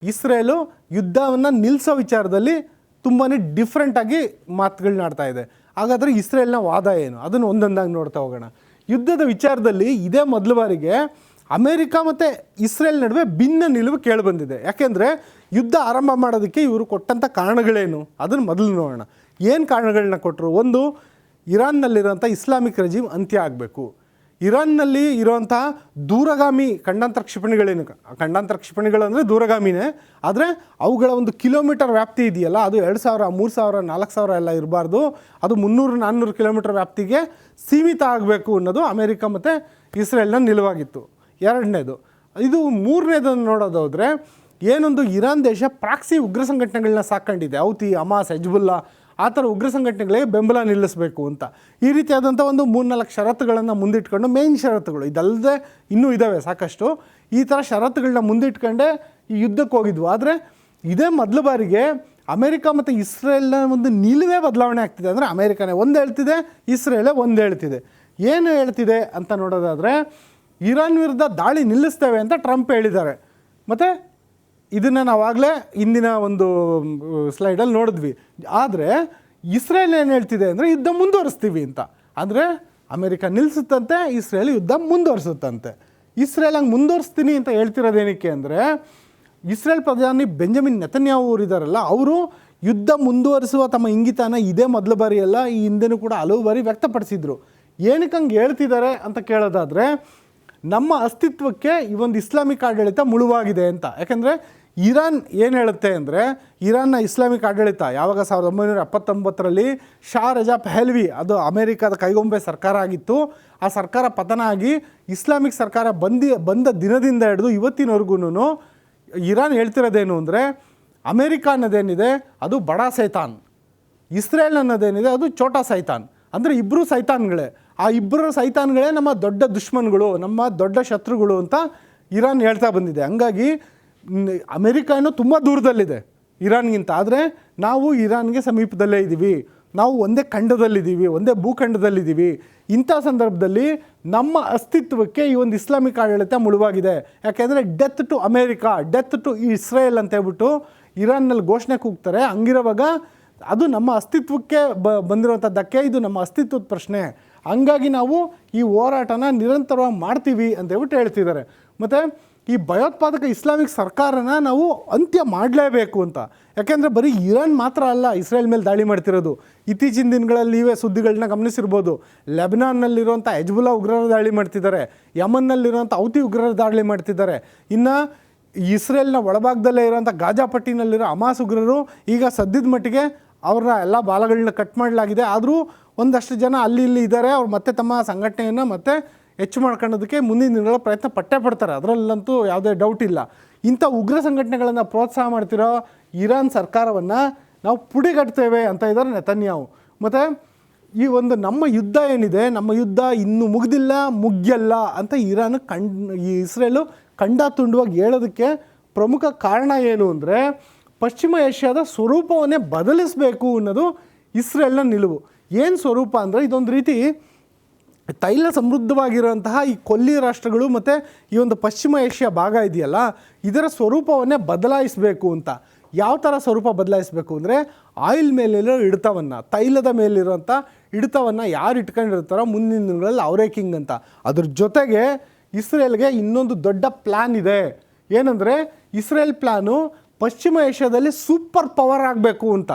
Israel ಯುದ್ಧವನ್ನು ನಿಲ್ಲಿಸೋ ವಿಚಾರದಲ್ಲಿ ತುಂಬಾ ಡಿಫ್ರೆಂಟಾಗಿ ಮಾತುಗಳನ್ನಾಡ್ತಾ ಇದೆ. ಹಾಗಾದರೆ ಇಸ್ರೇಲ್ನ ವಾದ ಏನು, ಅದನ್ನು ಒಂದೊಂದಾಗಿ ನೋಡ್ತಾ ಹೋಗೋಣ. ಯುದ್ಧದ ವಿಚಾರದಲ್ಲಿ ಇದೇ ಮೊದಲ ಬಾರಿಗೆ ಅಮೇರಿಕ ಮತ್ತು ಇಸ್ರೇಲ್ ನಡುವೆ ಭಿನ್ನ ನಿಲುವು ಕೇಳಿಬಂದಿದೆ. ಯಾಕೆಂದರೆ ಯುದ್ಧ ಆರಂಭ ಮಾಡೋದಕ್ಕೆ ಇವರು ಕೊಟ್ಟಂಥ ಕಾರಣಗಳೇನು ಅದನ್ನು ಮೊದಲು ನೋಡೋಣ. ಏನು ಕಾರಣಗಳನ್ನ ಕೊಟ್ಟರು? ಒಂದು, ಇರಾನ್ನಲ್ಲಿರೋಂಥ ಇಸ್ಲಾಮಿಕ್ ರೆಜಿಮ್ ಅಂತ್ಯ ಆಗಬೇಕು. ಇರಾನ್ನಲ್ಲಿ ಇರುವಂಥ ದೂರಗಾಮಿ ಖಂಡಾಂತರ ಕ್ಷಿಪಣಿಗಳೇನು, ಖಂಡಾಂತರ ಕ್ಷಿಪಣಿಗಳು ಅಂದರೆ ದೂರಗಾಮಿನೇ, ಆದರೆ ಅವುಗಳ ಒಂದು ಕಿಲೋಮೀಟರ್ ವ್ಯಾಪ್ತಿ ಇದೆಯಲ್ಲ, ಅದು 2000, 3000, 4000 ಎಲ್ಲ ಇರಬಾರ್ದು. ಅದು 300-400 ಕಿಲೋಮೀಟರ್ ವ್ಯಾಪ್ತಿಗೆ ಸೀಮಿತ ಆಗಬೇಕು ಅನ್ನೋದು ಅಮೇರಿಕ ಮತ್ತು ಇಸ್ರೇಲ್ನ ನಿಲುವಾಗಿತ್ತು. ಎರಡನೇದು. ಇದು ಮೂರನೇದನ್ನು ನೋಡೋದಾದರೆ, ಏನೊಂದು ಇರಾನ್ ದೇಶ ಪ್ರಾಕ್ಸಿ ಉಗ್ರ ಸಂಘಟನೆಗಳನ್ನ ಸಾಕೊಂಡಿದೆ, ಹೌತಿ, ಹಮಾಸ್, ಹೆಜ್ಬುಲ್ಲಾ, ಆ ಥರ ಉಗ್ರ ಸಂಘಟನೆಗಳಿಗೆ ಬೆಂಬಲ ನಿಲ್ಲಿಸಬೇಕು ಅಂತ ಈ ರೀತಿಯಾದಂಥ ಒಂದು 3-4 ಷರತ್ತುಗಳನ್ನು ಮುಂದಿಟ್ಕೊಂಡು, ಮೇನ್ ಷರತ್ತುಗಳು ಇದಲ್ಲದೆ ಇನ್ನೂ ಇದ್ದಾವೆ ಸಾಕಷ್ಟು, ಈ ಥರ ಷರತ್ತುಗಳನ್ನ ಮುಂದಿಟ್ಕೊಂಡೆ ಈ ಯುದ್ಧಕ್ಕೆ ಹೋಗಿದ್ವು. ಆದರೆ ಇದೇ ಮೊದಲ ಬಾರಿಗೆ ಅಮೇರಿಕ ಮತ್ತು ಇಸ್ರೇಲ್ನ ಒಂದು ನಿಲುವೇ ಬದಲಾವಣೆ ಆಗ್ತಿದೆ. ಅಂದರೆ ಅಮೇರಿಕನೇ ಒಂದು ಹೇಳ್ತಿದೆ, ಇಸ್ರೇಲೇ ಒಂದು ಹೇಳ್ತಿದೆ. ಏನು ಹೇಳ್ತಿದೆ ಅಂತ ನೋಡೋದಾದರೆ, ಇರಾನ್ ವಿರುದ್ಧ ದಾಳಿ ನಿಲ್ಲಿಸ್ತೇವೆ ಅಂತ ಟ್ರಂಪ್ ಹೇಳಿದ್ದಾರೆ. ಮತ್ತು ಇದನ್ನು ನಾವಾಗಲೇ ಇಂದಿನ ಒಂದು ಸ್ಲೈಡಲ್ಲಿ ನೋಡಿದ್ವಿ. ಆದರೆ ಇಸ್ರೇಲ್ ಏನು ಹೇಳ್ತಿದೆ ಅಂದರೆ ಯುದ್ಧ ಮುಂದುವರಿಸ್ತೀವಿ ಅಂತ. ಅಂದರೆ ಅಮೇರಿಕ ನಿಲ್ಲಿಸುತ್ತಂತೆ, ಇಸ್ರೇಲ್ ಯುದ್ಧ ಮುಂದುವರಿಸುತ್ತಂತೆ. ಇಸ್ರೇಲ್ ಹಂಗೆ ಮುಂದುವರಿಸ್ತೀನಿ ಅಂತ ಹೇಳ್ತಿರೋದೇನಕ್ಕೆ ಅಂದರೆ, ಇಸ್ರೇಲ್ ಪ್ರಧಾನಿ ಬೆಂಜಮಿನ್ ನೆತನ್ಯಾಹು ಅವರಿದ್ದಾರಲ್ಲ, ಅವರು ಯುದ್ಧ ಮುಂದುವರಿಸುವ ತಮ್ಮ ಇಂಗಿತನ ಇದೇ ಮೊದಲ ಬಾರಿ ಅಲ್ಲ, ಈ ಹಿಂದೆನೂ ಕೂಡ ಹಲವು ಬಾರಿ ವ್ಯಕ್ತಪಡಿಸಿದರು. ಏನಕ್ಕೆ ಹಂಗೆ ಹೇಳ್ತಿದ್ದಾರೆ ಅಂತ ಕೇಳೋದಾದರೆ, ನಮ್ಮ ಅಸ್ತಿತ್ವಕ್ಕೆ ಈ ಒಂದು ಇಸ್ಲಾಮಿಕ್ ಆಡಳಿತ ಮುಳುವಾಗಿದೆ ಅಂತ. ಯಾಕೆಂದರೆ ಇರಾನ್ ಏನು ಹೇಳುತ್ತೆ ಅಂದರೆ, ಇರಾನ್ನ ಇಸ್ಲಾಮಿಕ್ ಆಡಳಿತ ಯಾವಾಗ 1979ರಲ್ಲಿ ಶಾ ರಜಾ ಪಹಲ್ವಿ, ಅದು ಅಮೇರಿಕಾದ ಕೈಗೊಂಬೆ ಸರ್ಕಾರ ಆಗಿತ್ತು, ಆ ಸರ್ಕಾರ ಪತನ ಆಗಿ ಇಸ್ಲಾಮಿಕ್ ಸರ್ಕಾರ ಬಂದ ದಿನದಿಂದ ಹಿಡಿದು ಇವತ್ತಿನವರೆಗೂ ಇರಾನ್ ಹೇಳ್ತಿರೋದೇನು ಅಂದರೆ, ಅಮೇರಿಕ ಅನ್ನೋದೇನಿದೆ ಅದು ಬಡಾ ಸೈತಾನ್, ಇಸ್ರೇಲ್ ಅನ್ನೋದೇನಿದೆ ಅದು ಛೋಟಾ ಸೈತಾನ್. ಅಂದರೆ ಇಬ್ಬರು ಸೈತಾನ್ಗಳೇ, ಆ ಇಬ್ಬರು ಸೈತಾನ್ಗಳೇ ನಮ್ಮ ದೊಡ್ಡ ದುಶ್ಮನ್ಗಳು, ನಮ್ಮ ದೊಡ್ಡ ಶತ್ರುಗಳು ಅಂತ ಇರಾನ್ ಹೇಳ್ತಾ ಬಂದಿದೆ. ಹಂಗಾಗಿ ಅಮೇರಿಕ ಏನೋ ತುಂಬ ದೂರದಲ್ಲಿದೆ ಇರಾನ್ಗಿಂತ, ಆದರೆ ನಾವು ಇರಾನ್ಗೆ ಸಮೀಪದಲ್ಲೇ ಇದ್ದೀವಿ, ನಾವು ಒಂದೇ ಖಂಡದಲ್ಲಿದ್ದೀವಿ, ಒಂದೇ ಭೂಖಂಡದಲ್ಲಿದ್ದೀವಿ. ಇಂಥ ಸಂದರ್ಭದಲ್ಲಿ ನಮ್ಮ ಅಸ್ತಿತ್ವಕ್ಕೆ ಈ ಒಂದು ಇಸ್ಲಾಮಿಕ್ ಆಡಳಿತ ಮುಳುವಾಗಿದೆ. ಯಾಕೆಂದರೆ death to America, death to Israel ಅಂತ ಹೇಳ್ಬಿಟ್ಟು ಇರಾನ್ನಲ್ಲಿ ಘೋಷಣೆ ಕೂಗ್ತಾರೆ. ಹಂಗಿರುವಾಗ ಅದು ನಮ್ಮ ಅಸ್ತಿತ್ವಕ್ಕೆ ಬಂದಿರುವಂಥ ಧಕ್ಕೆ, ಇದು ನಮ್ಮ ಅಸ್ತಿತ್ವದ ಪ್ರಶ್ನೆ. ಹಂಗಾಗಿ ನಾವು ಈ ಹೋರಾಟನ ನಿರಂತರವಾಗಿ ಮಾಡ್ತೀವಿ ಅಂತ ಹೇಳ್ಬಿಟ್ಟು ಹೇಳ್ತಿದ್ದಾರೆ. ಮತ್ತು ಈ ಭಯೋತ್ಪಾದಕ ಇಸ್ಲಾಮಿಕ್ ಸರ್ಕಾರನ ನಾವು ಅಂತ್ಯ ಮಾಡಲೇಬೇಕು ಅಂತ. ಯಾಕೆಂದರೆ ಬರೀ ಇರಾನ್ ಮಾತ್ರ ಅಲ್ಲ ಇಸ್ರೇಲ್ ಮೇಲೆ ದಾಳಿ ಮಾಡ್ತಿರೋದು. ಇತ್ತೀಚಿನ ದಿನಗಳಲ್ಲಿ ನೀವೇ ಸುದ್ದಿಗಳನ್ನ ಗಮನಿಸಿರ್ಬೋದು. ಲೆಬನಾನ್ನಲ್ಲಿರುವಂಥ ಹೆಜ್ಬುಲ್ಲಾ ಉಗ್ರರ ದಾಳಿ ಮಾಡ್ತಿದ್ದಾರೆ, ಯಮನ್ನಲ್ಲಿರುವಂಥ ಹೌತಿ ಉಗ್ರರ ದಾಳಿ ಮಾಡ್ತಿದ್ದಾರೆ. ಇನ್ನು ಇಸ್ರೇಲ್ನ ಒಳಭಾಗದಲ್ಲೇ ಇರುವಂಥ ಗಾಜಾ ಪಟ್ಟಿನಲ್ಲಿರೋ ಹಮಾಸ್ ಉಗ್ರರು ಈಗ ಸದ್ಯದ ಮಟ್ಟಿಗೆ ಅವ್ರನ್ನ ಎಲ್ಲ ಬಾಲಗಳನ್ನ ಕಟ್ ಮಾಡಲಾಗಿದೆ. ಆದರೂ ಒಂದಷ್ಟು ಜನ ಅಲ್ಲಿ ಇಲ್ಲಿ ಇದ್ದಾರೆ, ಅವ್ರು ಮತ್ತೆ ತಮ್ಮ ಸಂಘಟನೆಯನ್ನು ಮತ್ತೆ ಹೆಚ್ಚು ಮಾಡ್ಕೊಳ್ಳೋದಕ್ಕೆ ಮುಂದಿನ ದಿನಗಳ ಪ್ರಯತ್ನ ಪಟ್ಟೇ ಪಡ್ತಾರೆ, ಅದರಲ್ಲಂತೂ ಯಾವುದೇ ಡೌಟ್ ಇಲ್ಲ. ಇಂಥ ಉಗ್ರ ಸಂಘಟನೆಗಳನ್ನು ಪ್ರೋತ್ಸಾಹ ಮಾಡ್ತಿರೋ ಇರಾನ್ ಸರ್ಕಾರವನ್ನು ನಾವು ಪುಡಿಗಟ್ತೇವೆ ಅಂತ ಇದ್ದಾರೆ ನೆತನ್ಯಾಹು. ಮತ್ತು ಈ ಒಂದು ನಮ್ಮ ಯುದ್ಧ ಏನಿದೆ, ನಮ್ಮ ಯುದ್ಧ ಇನ್ನೂ ಮುಗ್ಯಲ್ಲ ಅಂತ ಈ ಇಸ್ರೇಲು ಖಂಡ ತುಂಡುವಾಗಿ ಹೇಳೋದಕ್ಕೆ ಪ್ರಮುಖ ಕಾರಣ ಏನು ಅಂದರೆ, ಪಶ್ಚಿಮ ಏಷ್ಯಾದ ಸ್ವರೂಪವನ್ನೇ ಬದಲಿಸಬೇಕು ಅನ್ನೋದು ಇಸ್ರೇಲ್ನ ನಿಲುವು. ಏನು ಸ್ವರೂಪ ಅಂದರೆ, ಇದೊಂದು ರೀತಿ ತೈಲ ಸಮೃದ್ಧವಾಗಿರುವಂತಹ ಈ ಕೊಲ್ಲಿ ರಾಷ್ಟ್ರಗಳು ಮತ್ತು ಈ ಒಂದು ಪಶ್ಚಿಮ ಏಷ್ಯಾ ಭಾಗ ಇದೆಯಲ್ಲ, ಇದರ ಸ್ವರೂಪವನ್ನೇ ಬದಲಾಯಿಸಬೇಕು ಅಂತ. ಯಾವ ಥರ ಸ್ವರೂಪ ಬದಲಾಯಿಸಬೇಕು ಅಂದರೆ, ಆಯಿಲ್ ಮೇಲಿರೋ ಹಿಡಿತವನ್ನು, ತೈಲದ ಮೇಲಿರುವಂಥ ಹಿಡಿತವನ್ನು ಯಾರು ಇಟ್ಕೊಂಡಿರ್ತಾರೋ ಮುಂದಿನ ದಿನಗಳಲ್ಲಿ ಅವರೇ ಕಿಂಗ್ ಅಂತ. ಅದ್ರ ಜೊತೆಗೆ ಇಸ್ರೇಲ್ಗೆ ಇನ್ನೊಂದು ದೊಡ್ಡ ಪ್ಲ್ಯಾನ್ ಇದೆ. ಏನಂದರೆ, ಇಸ್ರೇಲ್ ಪ್ಲ್ಯಾನು ಪಶ್ಚಿಮ ಏಷ್ಯಾದಲ್ಲಿ ಸೂಪರ್ ಪವರ್ ಆಗಬೇಕು ಅಂತ.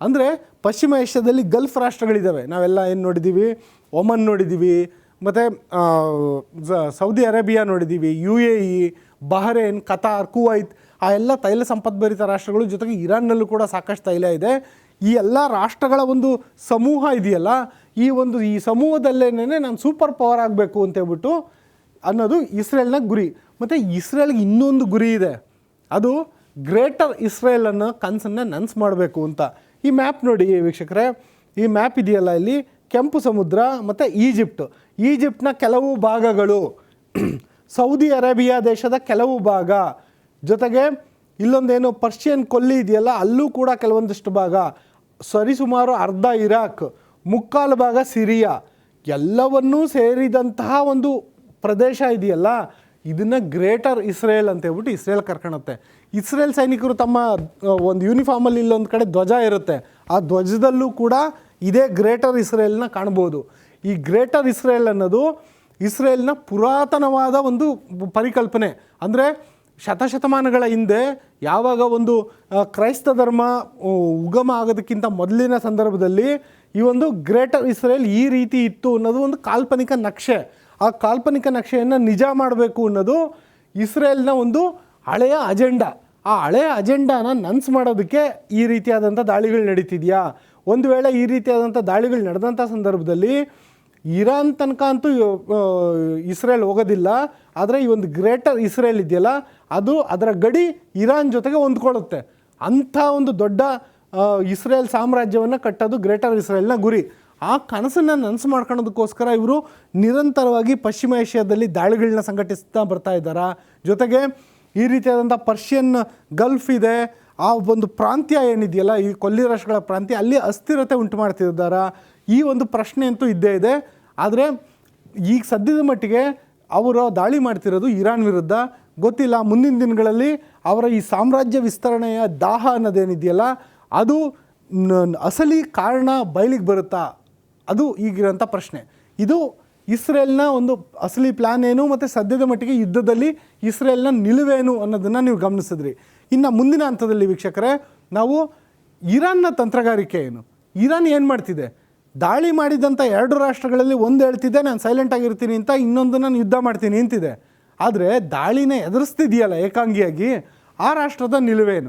ಅಂದರೆ ಪಶ್ಚಿಮ ಏಷ್ಯಾದಲ್ಲಿ ಗಲ್ಫ್ ರಾಷ್ಟ್ರಗಳಿದ್ದಾವೆ, ನಾವೆಲ್ಲ ಏನು ನೋಡಿದ್ದೀವಿ, ಒಮನ್ ನೋಡಿದ್ದೀವಿ, ಮತ್ತು ಸೌದಿ ಅರೇಬಿಯಾ ನೋಡಿದ್ದೀವಿ, UAE, ಬಹರೇನ್, ಕತಾರ್, ಕುವೈತ್, ಆ ಎಲ್ಲ ತೈಲ ಸಂಪದ್ಭರಿತ ರಾಷ್ಟ್ರಗಳು. ಜೊತೆಗೆ ಇರಾನ್ನಲ್ಲೂ ಕೂಡ ಸಾಕಷ್ಟು ತೈಲ ಇದೆ. ಈ ಎಲ್ಲ ರಾಷ್ಟ್ರಗಳ ಒಂದು ಸಮೂಹ ಇದೆಯಲ್ಲ, ಈ ಸಮೂಹದಲ್ಲೇನೇ ನಾನು ಸೂಪರ್ ಪವರ್ ಆಗಬೇಕು ಅಂತೇಳ್ಬಿಟ್ಟು ಅನ್ನೋದು ಇಸ್ರೇಲ್ನ ಗುರಿ. ಮತ್ತು ಇಸ್ರೇಲ್ಗೆ ಇನ್ನೊಂದು ಗುರಿ ಇದೆ, ಅದು ಗ್ರೇಟರ್ ಇಸ್ರೇಲ್ ಅನ್ನೋ ಕನಸನ್ನು ನನಸು ಮಾಡಬೇಕು ಅಂತ. ಈ ಮ್ಯಾಪ್ ನೋಡಿ ವೀಕ್ಷಕರೇ, ಈ ಮ್ಯಾಪ್ ಇದೆಯಲ್ಲ, ಇಲ್ಲಿ ಕೆಂಪು ಸಮುದ್ರ ಮತ್ತು ಈಜಿಪ್ಟ್ನ ಕೆಲವು ಭಾಗಗಳು, ಸೌದಿ ಅರೇಬಿಯಾ ದೇಶದ ಕೆಲವು ಭಾಗ, ಜೊತೆಗೆ ಇಲ್ಲೊಂದೇನು ಪರ್ಷಿಯನ್ ಕೊಲ್ಲಿ ಇದೆಯಲ್ಲ, ಅಲ್ಲೂ ಕೂಡ ಕೆಲವೊಂದಿಷ್ಟು ಭಾಗ, ಸರಿಸುಮಾರು ಅರ್ಧ ಇರಾಕ್, ಮುಕ್ಕಾಲು ಭಾಗ ಸಿರಿಯಾ, ಎಲ್ಲವನ್ನೂ ಸೇರಿದಂತಹ ಒಂದು ಪ್ರದೇಶ ಇದೆಯಲ್ಲ, ಇದನ್ನು ಗ್ರೇಟರ್ ಇಸ್ರೇಲ್ ಅಂತ ಹೇಳ್ಬಿಟ್ಟು ಇಸ್ರೇಲ್ ಕರ್ಕೊಳುತ್ತೆ. ಇಸ್ರೇಲ್ ಸೈನಿಕರು ತಮ್ಮ ಒಂದು ಯೂನಿಫಾರ್ಮಲ್ಲಿ ಇಲ್ಲೊಂದು ಕಡೆ ಧ್ವಜ ಇರುತ್ತೆ, ಆ ಧ್ವಜದಲ್ಲೂ ಕೂಡ ಇದೇ ಗ್ರೇಟರ್ ಇಸ್ರೇಲ್ನ ಕಾಣ್ಬೋದು. ಈ ಗ್ರೇಟರ್ ಇಸ್ರೇಲ್ ಅನ್ನೋದು ಇಸ್ರೇಲ್ನ ಪುರಾತನವಾದ ಒಂದು ಪರಿಕಲ್ಪನೆ. ಅಂದರೆ ಶತಶತಮಾನಗಳ ಹಿಂದೆ ಯಾವಾಗ ಒಂದು ಕ್ರೈಸ್ತ ಧರ್ಮ ಉಗಮ ಆಗೋದಕ್ಕಿಂತ ಮೊದಲಿನ ಸಂದರ್ಭದಲ್ಲಿ ಈ ಒಂದು ಗ್ರೇಟರ್ ಇಸ್ರೇಲ್ ಈ ರೀತಿ ಇತ್ತು ಅನ್ನೋದು ಒಂದು ಕಾಲ್ಪನಿಕ ನಕ್ಷೆ. ಆ ಕಾಲ್ಪನಿಕ ನಕ್ಷೆಯನ್ನು ನಿಜ ಮಾಡಬೇಕು ಅನ್ನೋದು ಇಸ್ರೇಲ್ನ ಒಂದು ಹಳೆಯ ಅಜೆಂಡಾ. ಆ ಹಳೆಯ ಅಜೆಂಡಾನ ನನ್ಸ್ ಮಾಡೋದಕ್ಕೆ ಈ ರೀತಿಯಾದಂಥ ದಾಳಿಗಳು ನಡೀತಿದೆಯಾ? ಒಂದು ವೇಳೆ ಈ ರೀತಿಯಾದಂಥ ದಾಳಿಗಳು ನಡೆದಂಥ ಸಂದರ್ಭದಲ್ಲಿ ಇರಾನ್ ತನಕ ಅಂತೂ ಇಸ್ರೇಲ್ ಹೋಗೋದಿಲ್ಲ, ಆದರೆ ಈ ಒಂದು ಗ್ರೇಟರ್ ಇಸ್ರೇಲ್ ಇದೆಯಲ್ಲ ಅದು ಅದರ ಗಡಿ ಇರಾನ್ ಜೊತೆಗೆ ಹೊಂದ್ಕೊಳ್ಳುತ್ತೆ. ಅಂಥ ಒಂದು ದೊಡ್ಡ ಇಸ್ರೇಲ್ ಸಾಮ್ರಾಜ್ಯವನ್ನು ಕಟ್ಟೋದು ಗ್ರೇಟರ್ ಇಸ್ರೇಲ್ನ ಗುರಿ. ಆ ಕನಸನ್ನು ನನಸು ಮಾಡ್ಕೊಳ್ಳೋದಕ್ಕೋಸ್ಕರ ಇವರು ನಿರಂತರವಾಗಿ ಪಶ್ಚಿಮ ಏಷ್ಯಾದಲ್ಲಿ ದಾಳಿಗಳನ್ನ ಸಂಘಟಿಸ್ತಾ ಬರ್ತಾ ಇದ್ದಾರೆ. ಜೊತೆಗೆ ಈ ರೀತಿಯಾದಂಥ ಪರ್ಷಿಯನ್ ಗಲ್ಫ್ ಇದೆ, ಆ ಒಂದು ಪ್ರಾಂತ್ಯ ಏನಿದೆಯಲ್ಲ, ಈ ಕೊಲ್ಲಿ ರಾಷ್ಟ್ರಗಳ ಪ್ರಾಂತ್ಯ, ಅಲ್ಲಿ ಅಸ್ಥಿರತೆ ಉಂಟು ಮಾಡ್ತಿದ್ದಾರೆ. ಈ ಒಂದು ಪ್ರಶ್ನೆ ಅಂತೂ ಇದ್ದೇ ಇದೆ. ಆದರೆ ಈಗ ಸದ್ಯದ ಮಟ್ಟಿಗೆ ಅವರು ದಾಳಿ ಮಾಡ್ತಿರೋದು ಇರಾನ್ ವಿರುದ್ಧ. ಗೊತ್ತಿಲ್ಲ ಮುಂದಿನ ದಿನಗಳಲ್ಲಿ ಅವರ ಈ ಸಾಮ್ರಾಜ್ಯ ವಿಸ್ತರಣೆಯ ದಾಹ ಅನ್ನೋದೇನಿದೆಯಲ್ಲ ಅದು ಅಸಲಿ ಕಾರಣ ಬಯಲಿಗೆ ಬರುತ್ತಾ, ಅದು ಈಗಿರೋಂಥ ಪ್ರಶ್ನೆ. ಇದು ಇಸ್ರೇಲ್ನ ಒಂದು ಅಸಲಿ ಪ್ಲ್ಯಾನ್ ಏನು ಮತ್ತು ಸದ್ಯದ ಮಟ್ಟಿಗೆ ಯುದ್ಧದಲ್ಲಿ ಇಸ್ರೇಲ್ನ ನಿಲುವೇನು ಅನ್ನೋದನ್ನು ನೀವು ಗಮನಿಸಿದ್ರಿ. ಇನ್ನು ಮುಂದಿನ ಹಂತದಲ್ಲಿ ವೀಕ್ಷಕರೇ ನಾವು ಇರಾನ್ನ ತಂತ್ರಗಾರಿಕೆ ಏನು, ಇರಾನ್ ಏನು ಮಾಡ್ತಿದೆ, ದಾಳಿ ಮಾಡಿದಂಥ 2 ರಾಷ್ಟ್ರಗಳಲ್ಲಿ ಒಂದು ಹೇಳ್ತಿದ್ದೆ ನಾನು ಸೈಲೆಂಟ್ ಆಗಿರ್ತೀನಿ ಅಂತ, ಇನ್ನೊಂದು ನಾನು ಯುದ್ಧ ಮಾಡ್ತೀನಿ ಅಂತಿದೆ. ಆದರೆ ದಾಳಿನ ಎದುರಿಸ್ತಿದೆಯಲ್ಲ ಏಕಾಂಗಿಯಾಗಿ, ಆ ರಾಷ್ಟ್ರದ ನಿಲುವೇನು?